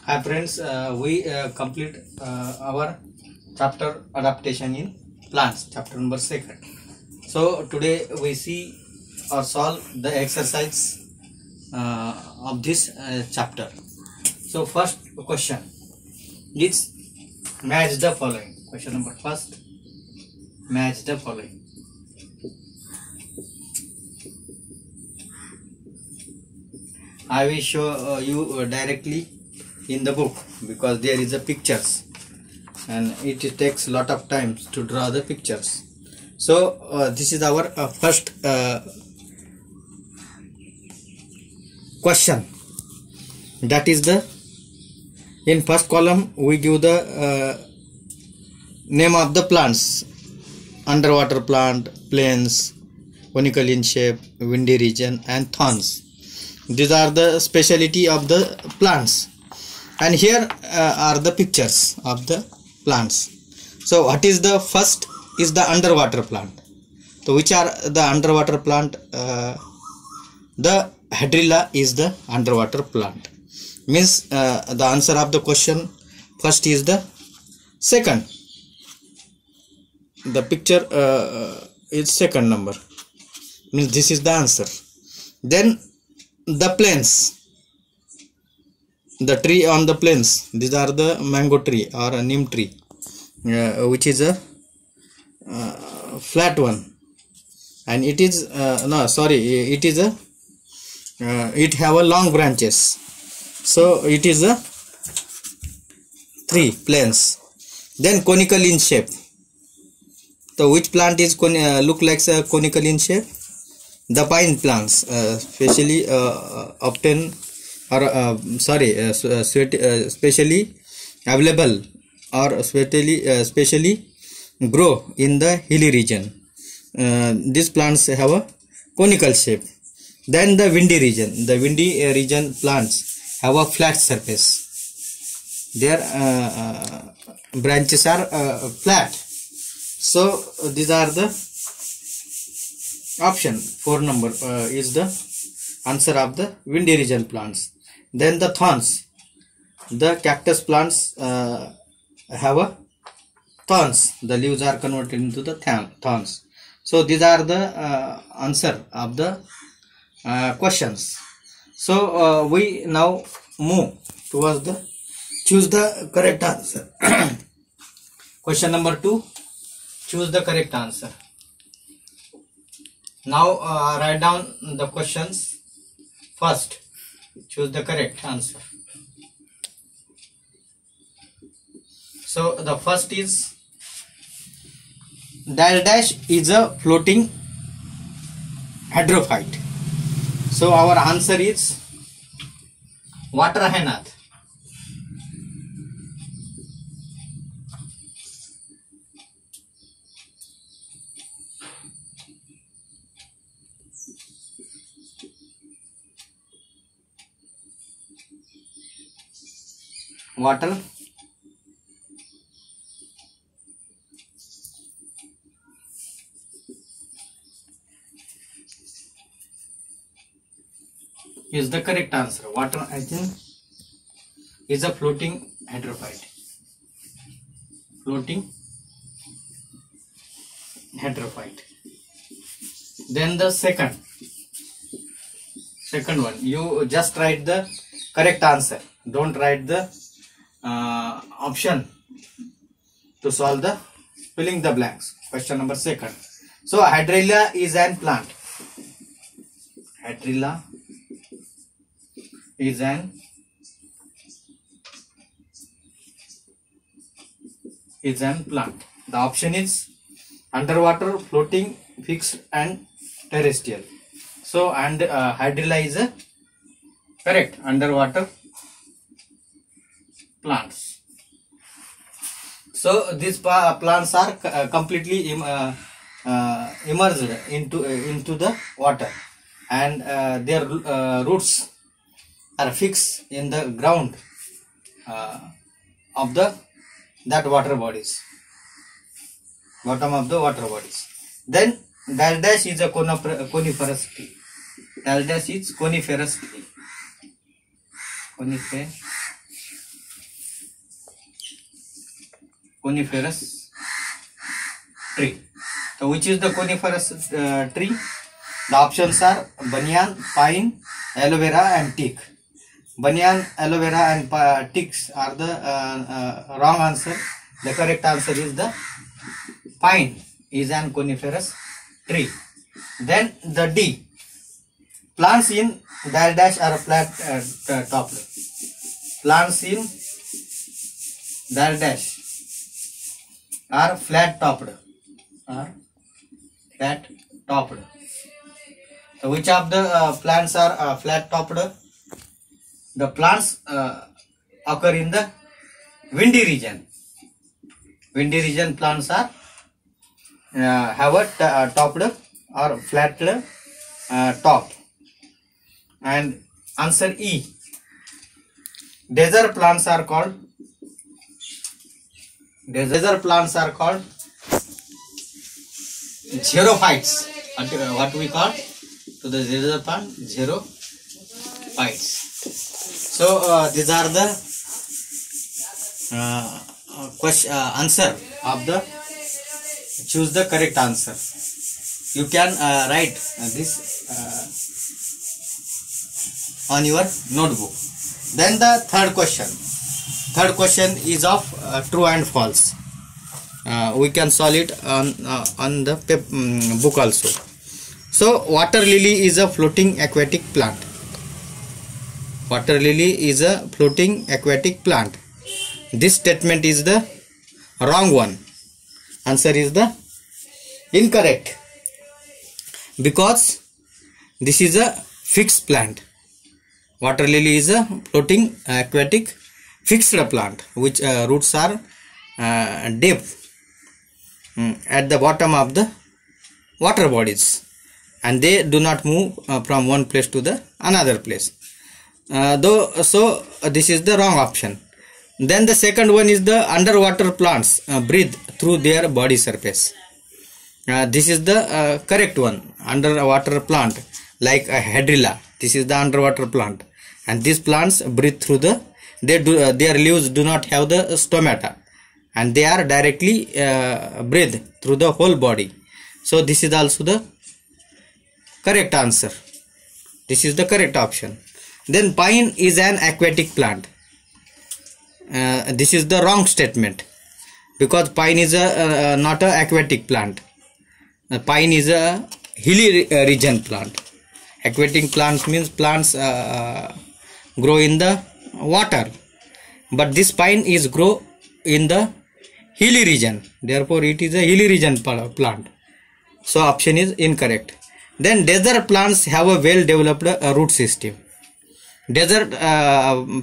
Hi friends, we complete our chapter adaptation in plants, chapter number 2. So today we see or solve the exercise of this chapter. So first question is match the following. Question number first, match the following. I will show you directly in the book because there is a pictures and it takes a lot of time to draw the pictures. So this is our first question. That is the in first column we give the name of the plants: underwater plant, plains, conical in shape, windy region, and thorns. These are the speciality of the plants, and here are the pictures of the plants. So what is the first is the underwater plant. So which are the underwater plant? The Hydrilla is the underwater plant. Means the answer of the question first is the second. The picture is second number. Means this is the answer. Then the plains, the tree on the plains, these are the mango tree or a neem tree, which is a flat one, and it is it is a it have a long branches, so it is a tree plains. Then conical in shape. So which plant is look like a conical in shape? The pine plants, especially obtain or specially available or especially grow in the hilly region. These plants have a conical shape. Then the windy region. The windy region plants have a flat surface. Their branches are flat. So these are the option 4 number is the answer of the windy region plants. Then the thorns. The cactus plants have a thorns. The leaves are converted into the thorns. So these are the answer of the questions. So we now move towards the choose the correct answer. Question number 2, choose the correct answer. Now write down the questions. First, choose the correct answer. So the first is dash is a floating hydrophyte. So our answer is water hyacinth. Water is the correct answer. Water hyacinth is a floating hydrophyte. Floating hydrophyte. Then the second one, you just write the correct answer. Don't write the option to solve the filling the blanks. Question number 2. So Hydrilla is an plant. Hydrilla is an plant. The option is underwater, floating, fixed, and terrestrial. So and Hydrilla is a correct underwater plants. So these plants are completely immersed into the water, and their roots are fixed in the ground of that water bodies, bottom of the water bodies. Then dash is a coniferous tree. Dash is coniferous tree. Coniferous coniferous tree. So which is the coniferous tree? The options are banyan, pine, aloe vera and teak. Banyan, aloe vera and teaks are the wrong answer. The correct answer is the pine is an coniferous tree. Then the D. Plants in dash are flat topped. Plants in dash are flat topped. So which of the plants are flat topped? The plants occur in the windy region. Windy region plants are have a topped or flat top. And answer E. Desert plants are called xerophytes. What we call to the desert plant? Xerophytes. So these are the answer of the choose the correct answer. You can write this on your notebook. Then the third question is of true and false. We can solve it on the book also. So water lily is a floating aquatic plant. Water lily is a floating aquatic plant. This statement is the wrong one. Answer is the incorrect, because this is a fixed plant. Water lily is a floating aquatic fixed plant which roots are deep at the bottom of the water bodies, and they do not move from one place to the another place. So this is the wrong option. Then the second one is the underwater plants breathe through their body surface. This is the correct one. Underwater plant like a hydrilla. This is the underwater plant, and these plants breathe through the their leaves do not have the stomata, and they are directly breathe through the whole body. So this is also the correct answer. This is the correct option. Then pine is an aquatic plant. This is the wrong statement, because pine is not an aquatic plant. Pine is a hilly region plant. Aquatic plants means plants grow in the water, but this pine is grow in the hilly region. Therefore, it is a hilly region plant. So option is incorrect. Then desert plants have a well developed root system. Desert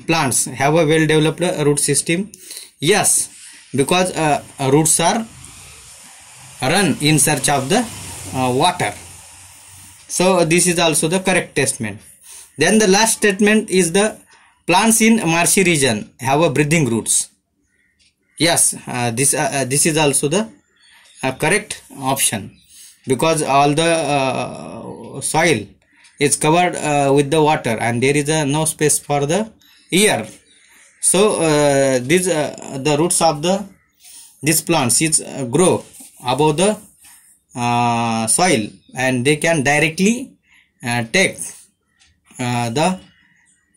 plants have a well developed root system. Yes, because roots are run in search of the water. So this is also the correct statement. Then the last statement is the plants in marshy region have a breathing roots. Yes, this is also the correct option, because all the soil is covered with the water, and there is no space for the air. So the roots of these plants is grow above the soil, and they can directly take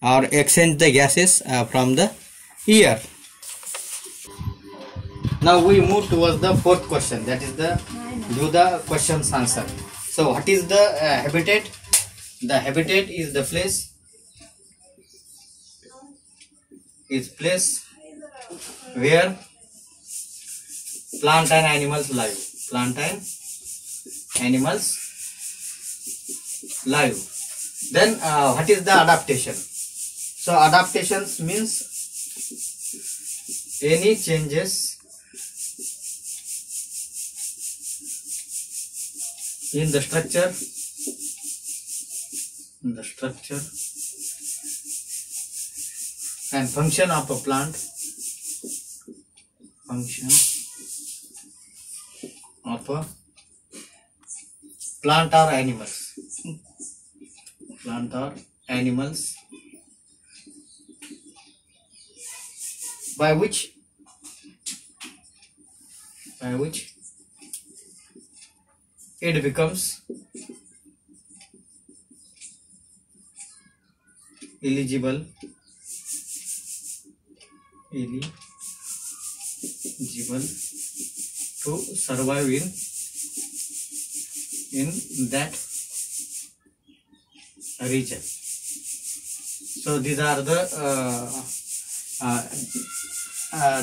or exchange the gases from the air. Now we move towards the fourth question, that is the do the questions answer. So what is the habitat? The habitat is the place where plant and animals live. Plant and animals live. Then what is the adaptation? So adaptations means any changes in the structure and function of a plant, or animals, by which by which it becomes eligible to survive in that region. So these are the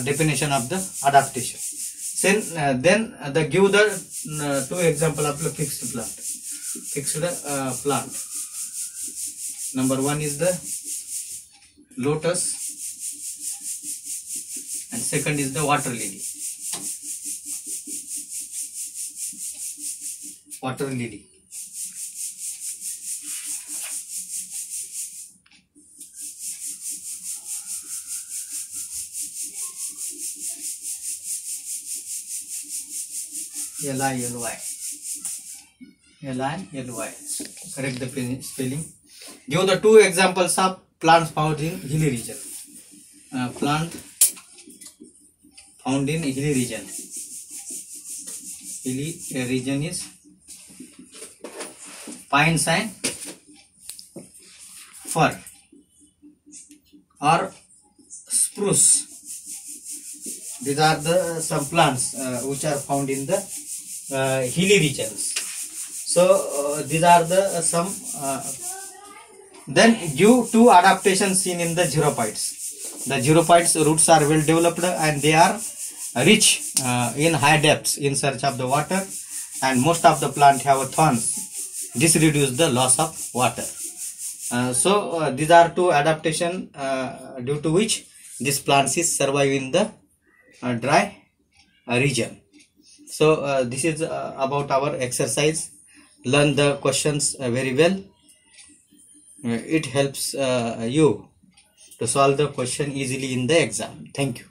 definition of the adaptation. Then give the two example of the fixed plant. Number one is the lotus and second is the water lily. L-I-L-Y. Correct the spelling. Give the two examples of plants found in hilly region. Plant found in hilly region. Hilly region is pines and fir or spruce. These are the some plants which are found in the hilly regions. So these are the some. Then give two adaptations seen in the xerophytes. The xerophytes roots are well developed and they are rich in high depths in search of the water, and most of the plant have thorns. This reduces the loss of water. So these are two adaptation due to which this plant is survive in the dry region. So this is about our exercise. Learn the questions very well. It helps you to solve the question easily in the exam. Thank you.